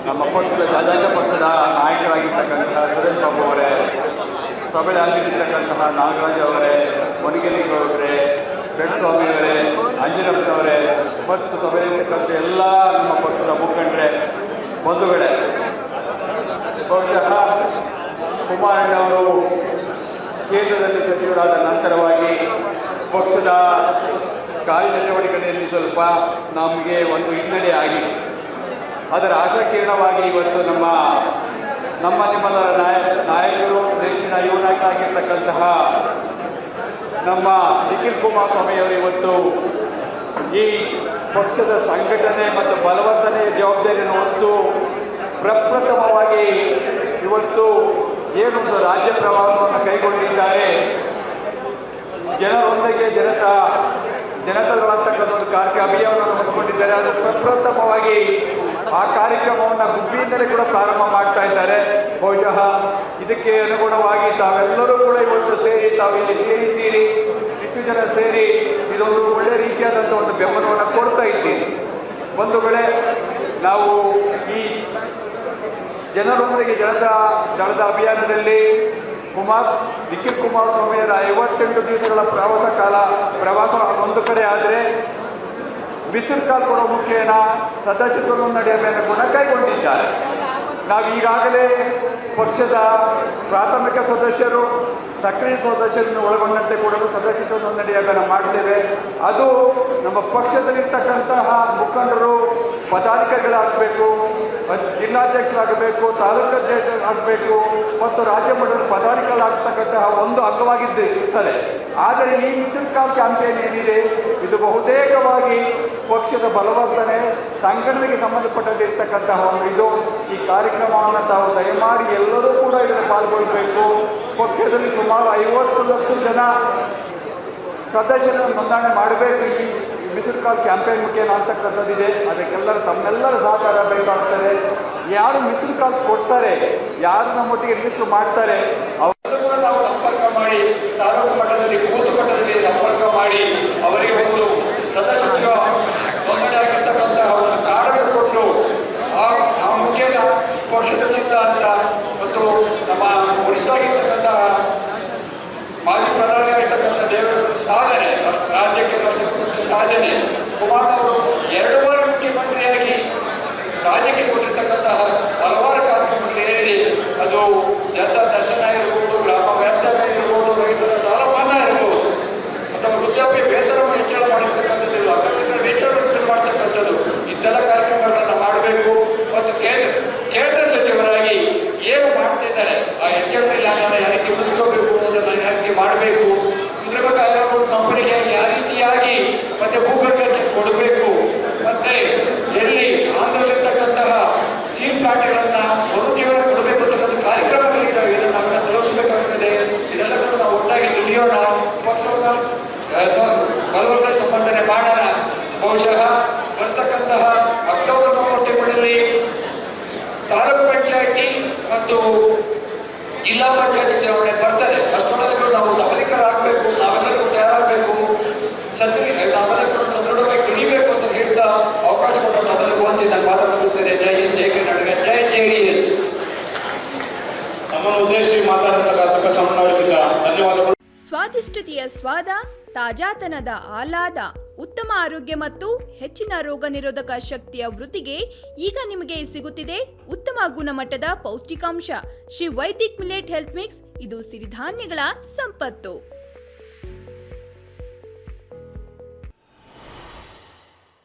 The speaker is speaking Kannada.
ನಮ್ಮ ಪಕ್ಷದ ಜಾತ್ಯತೀತ ಪಕ್ಷದ ನಾಯಕರಾಗಿರ್ತಕ್ಕಂತಹ ಸುರೇಶ್ ಬಾಬು ಅವರೇ, ಸಭೆಯಲ್ಲಿ ಆಗಿರ್ತಕ್ಕಂತಹ ನಾಗರಾಜ್ ಅವರೇ, ಮುನಿಗಿರಿಗೌಡರೇ, ಬೆಳಸ್ವಾಮಿ ಅವರೇ, ಅಂಜನಪ್ಪನವರೇ ಮತ್ತು ಸಭೆಯಲ್ಲಿರ್ತಕ್ಕಂಥ ಎಲ್ಲ ನಮ್ಮ ಪಕ್ಷದ ಮುಖಂಡರೇ, ಬಂಧುಗಳೇ, ಬಹುಶಃ ಕುಮಾರಣ್ಣವರು ಕೇಂದ್ರದಲ್ಲಿ ಸಚಿವರಾದ ನಂತರವಾಗಿ ಪಕ್ಷದ ಕಾರ್ಯಚಟುವಟಿಕೆಯಲ್ಲಿ ಸ್ವಲ್ಪ ನಮಗೆ ಒಂದು ಹಿನ್ನಡೆ ಆಗಿದೆ. ಅದರ ಆಶಾಕಿರಣವಾಗಿ ಇವತ್ತು ನಿಮ್ಮೆಲ್ಲರ ನಾಯಕರು ನೆಚ್ಚಿನ ಯುವ ನಾಯಕ ಆಗಿರ್ತಕ್ಕಂತಹ ನಮ್ಮ ನಿಖಿಲ್ ಕುಮಾರಸ್ವಾಮಿಯವರು ಇವತ್ತು ಈ ಪಕ್ಷದ ಸಂಘಟನೆ ಮತ್ತು ಬಲವರ್ಧನೆ ಜವಾಬ್ದಾರಿಯನ್ನು ಹೊತ್ತು ಪ್ರಪ್ರಥಮವಾಗಿ ಇವತ್ತು ಏನೊಂದು ರಾಜ್ಯ ಪ್ರವಾಸವನ್ನು ಕೈಗೊಂಡಿದ್ದಾರೆ. ಜನರೊಂದಿಗೆ ಜನತಾದಳಂತಕ್ಕಂಥ ಒಂದು ಅಭಿಯಾನವನ್ನು ಹಮ್ಮಿಕೊಂಡಿದ್ದಾರೆ. ಅದು ಪ್ರಪ್ರಥಮವಾಗಿ ಆ ಕಾರ್ಯಕ್ರಮವನ್ನು ಗುಬ್ಬಿಯಿಂದಲೇ ಕೂಡ ಪ್ರಾರಂಭ ಮಾಡ್ತಾ ಇದ್ದಾರೆ. ಬಹುಶಃ ಇದಕ್ಕೆ ಅನುಗುಣವಾಗಿ ತಾವೆಲ್ಲರೂ ಕೂಡ ಇವತ್ತು ತಾವು ಇಲ್ಲಿ ಸೇರಿದ್ದೀರಿ. ಇಷ್ಟು ಜನ ಸೇರಿ ಇದೊಂದು ಒಳ್ಳೆ ರೀತಿಯಾದಂಥ ಒಂದು ಬೆಂಬಲವನ್ನು ಕೊಡ್ತಾ ಇದ್ದೀರಿ. ಬಂಧುಗಳೇ, ನಾವು ಈ ಜನರೊಂದಿಗೆ ಜನತಾ ಅಭಿಯಾನದಲ್ಲಿ ನಿಖಿಲ್ ಕುಮಾರಸ್ವಾಮಿಯವರ 58 ದಿವಸಗಳ ಪ್ರವಾಸ ಒಂದು ಕಡೆ ಆದರೆ ಬಿಸಿಲು ಕಾಲ್ ಕೊಡೋ ಮುಖೇನ ಸದಸ್ಯತ್ವ ನೋಂದಣಿಯನ್ನು ಕೂಡ ಕೈಗೊಂಡಿದ್ದಾರೆ. ನಾವು ಈಗಾಗಲೇ ಪಕ್ಷದ ಪ್ರಾಥಮಿಕ ಸದಸ್ಯರು, ಸಕ್ರಿಯ ಸದಸ್ಯರನ್ನು ಒಳಗೊಂಡಂತೆ ಕೂಡ ಸದಸ್ಯತ್ವ ನೋಂದಣಿಯನ್ನು ಮಾಡ್ತೇವೆ. ಅದು ನಮ್ಮ ಪಕ್ಷದಲ್ಲಿರ್ತಕ್ಕಂತಹ ಮುಖಂಡರು ಪದಾಧಿಕಾರಿಗಳಾಗಬೇಕು, ಜಿಲ್ಲಾಧ್ಯಕ್ಷರಾಗಬೇಕು, ತಾಲೂಕು ಅಧ್ಯಕ್ಷರಾಗಬೇಕು ಮತ್ತು ರಾಜ್ಯ ಮಟ್ಟದ ಪದಾಧಿಕಾರಿಗಳಾಗ್ತಕ್ಕಂತಹ ಒಂದು ಅಂಗವಾಗಿರ್ತದೆ. ಆದರೆ ಈ ಮಿಷನ್ ಕಾಲ್ ಕ್ಯಾಂಪೇನ್ ಏನಿದೆ ಇದು ಬಹುತೇಕವಾಗಿ ಪಕ್ಷದ ಬಲವರ್ಧನೆ ಸಂಘಟನೆಗೆ ಸಂಬಂಧಪಟ್ಟಂತಿರ್ತಕ್ಕಂತಹ ಒಂದು ಈ ಕಾರ್ಯಕ್ರಮವನ್ನು ತಾವು ದಯಮಾಡಿ ಎಲ್ಲರೂ ಕೂಡ ಇದನ್ನು ಪಾಲ್ಗೊಳ್ಳಬೇಕು. ಪಕ್ಷದಲ್ಲಿ ಸುಮಾರು 50 ಲಕ್ಷ ಜನ ಸದಸ್ಯರನ್ನು ನೋಂದಣಿ ಮಾಡಬೇಕು ಈ ಮಿಸ್ಡ್ ಕಾಲ್ ಕ್ಯಾಂಪೇನ್ ಮುಖೇನ ಅಂತಕ್ಕಂಥದ್ದಿದೆ. ಅದಕ್ಕೆಲ್ಲರೂ ತಮ್ಮೆಲ್ಲರ ಸಹಕಾರ ಬೇಕಾಗ್ತದೆ. ಯಾರು ಮಿಸ್ಡ್ ಕಾಲ್ ಕೊಡ್ತಾರೆ, ಯಾರು ನಮ್ಮೊಟ್ಟಿಗೆ ರಿಜಿಸ್ಟರ್ ಮಾಡ್ತಾರೆ ಅವರನ್ನು ಕೂಡ ನಾವು ಸಂಪರ್ಕ ಮಾಡಿ ತಾಲೂಕು ಮಟ್ಟದಲ್ಲಿ, ಬೂತ್ ಮಟ್ಟದಲ್ಲಿ ಸಂಪರ್ಕ ಮಾಡಿ ಅವರಿಗೆ ಒಂದು ಸದಸ್ಯತ್ವ ನೋಂದಣಿ ಆಗಿರ್ತಕ್ಕಂತಹ ಒಂದು ಕಾರ್ಡ್ ಕೊಟ್ಟು ಆ ಮುಖೇನ ಪಕ್ಷದ ಸಿದ್ಧಾಂತ ಮತ್ತು ನಮ್ಮ ವರಿಷ್ಠರಾಗಿರ್ತಕ್ಕಂತಹ ಮಾಜಿ ಪ್ರಧಾನಿಯಾಗಿರ್ತಕ್ಕಂಥ ದೇವೇಗೌಡರ ಸಾಧನೆ, ರಾಜ್ಯಕ್ಕೆ ಸಾಧನೆ, ಕುಮಾರಣ್ಣವರು 2 ಬಾರಿ ಮುಖ್ಯಮಂತ್ರಿಯಾಗಿ ರಾಜ್ಯಕ್ಕೆ ಕೊಟ್ಟಿರ್ತಕ್ಕಂತಹ ಹಲವಾರು ಕಾರ್ಯಕ್ರಮಗಳು ಏನಿದೆ, ಅದು ಜನತಾ ದರ್ಶನ ಇರ್ಬೋದು, ಗ್ರಾಮ ವ್ಯಾಪ್ತವ್ಯ ಇರ್ಬೋದು, ರೈತರ ಸಾಲ ಮನ್ನಾ ಇರ್ಬೋದು, ಅಥವಾ ವೃದ್ಧಾಪ್ಯ ವೇತನವನ್ನು ಹೆಚ್ಚಳ ಮಾಡಿರ್ತಕ್ಕಂಥದ್ದು, ಅಗತ್ಯ ವೆಚ್ಚವನ್ನು ಮಾಡ್ತಕ್ಕಂಥದ್ದು, ಇಂತೆಲ್ಲ ಕಾರ್ಯಕ್ರಮಗಳನ್ನು ಮಾಡಬೇಕು. ಮತ್ತು ಕೇಂದ್ರ ಸಚಿವರಾಗಿ ಏನು ಮಾಡ್ತಿದ್ದಾರೆ ಆ ಹೆಚ್ಚಳ ಇಲಾಖೆಯನ್ನು ಯಾರಿಗೆ ಉಳಿಸ್ಕೋಬೇಕು ಅನ್ನೋದನ್ನು ಯಾರಿಗೆ ಮಾಡಬೇಕು, ಇದ್ರ ಬಗ್ಗೆ ಹಲವಾರು ಕಂಪನಿಗೆ ಯಾವ ರೀತಿಯಾಗಿ ಮತ್ತೆ ಭೂಗರ್ಭಕ್ಕೆ ಕೊಡಬೇಕು, ಮತ್ತೆ ಎಲ್ಲಿ ಆಂಧ್ರದಲ್ಲಿರ್ತಕ್ಕಂತಹ ಸ್ಟೀಲ್ ಪ್ಲಾಂಟ್ಗಳನ್ನು ಮರುಜೀವನ ಕೊಡಬೇಕು ಅಂತಕ್ಕಂಥ ಕಾರ್ಯಕ್ರಮಗಳಿದ್ದಾವೆ. ಇದನ್ನು ನಾವೆಲ್ಲ ತಲುಪಿಸಬೇಕಾಗುತ್ತದೆ. ಇದೆಲ್ಲ ಕೂಡ ನಾವು ಒಟ್ಟಾಗಿ ದುಡಿಯೋಣ, ಪಕ್ಷವನ್ನು ಬಲವರ್ಧನೆ ಸಂಬಂಧನೆ ಮಾಡೋಣ. ಬಹುಶಃ ಬರ್ತಕ್ಕಂತಹ ಅಕ್ಟೋಬರ್ 30 ತಾಲೂಕು ಪಂಚಾಯತಿ ಮತ್ತು ಜಿಲ್ಲಾ ಪಂಚಾಯತಿ ಚುನಾವಣೆ ಬರ್ತದೆ. ಅಷ್ಟೊಳಗೆ ನಾವು ಸಬಲೀಕರಾಗಬೇಕು, ನಾವೆಲ್ಲರೂ ತಯಾರಾಗಬೇಕು, ನಾವೆಲ್ಲರೂ ಸದೃಢವಾಗಿ ದುಡಿಬೇಕು ಅಂತ ಹೇಳ್ತಾ ಅವಕಾಶ ಕೊಟ್ಟು ನಾವೆಲ್ಲರೂ ಹೊಂದಿ ನಾನು ಮಾತನಾಡುತ್ತೇನೆ. ಜೈ ಹಿಂದ್, ಜೈ ಕರ್ನಾಟಕ, ಜೈ JDS. ನಮ್ಮನ್ನು ಉದ್ದೇಶಿಸಿ ಮಾತನಾಡತಕ್ಕ ಸಂಬಂಧದಿಂದ ಧನ್ಯವಾದಗಳು. ಸ್ವಾದಿಷ್ಟತೆಯ ಸ್ವಾದ, ತಾಜಾತನದ ಆಹ್ಲಾದ, ಉತ್ತಮ ಆರೋಗ್ಯ ಮತ್ತು ಹೆಚ್ಚಿನ ರೋಗ ನಿರೋಧಕ ಶಕ್ತಿಯ ವೃದ್ಧಿಗೆ ಈಗ ನಿಮಗೆ ಸಿಗುತ್ತಿದೆ ಉತ್ತಮ ಗುಣಮಟ್ಟದ ಪೌಷ್ಟಿಕಾಂಶ Shri Vaidik millet health mix. ಇದು ಸಿರಿಧಾನ್ಯಗಳ ಸಂಪತ್ತು.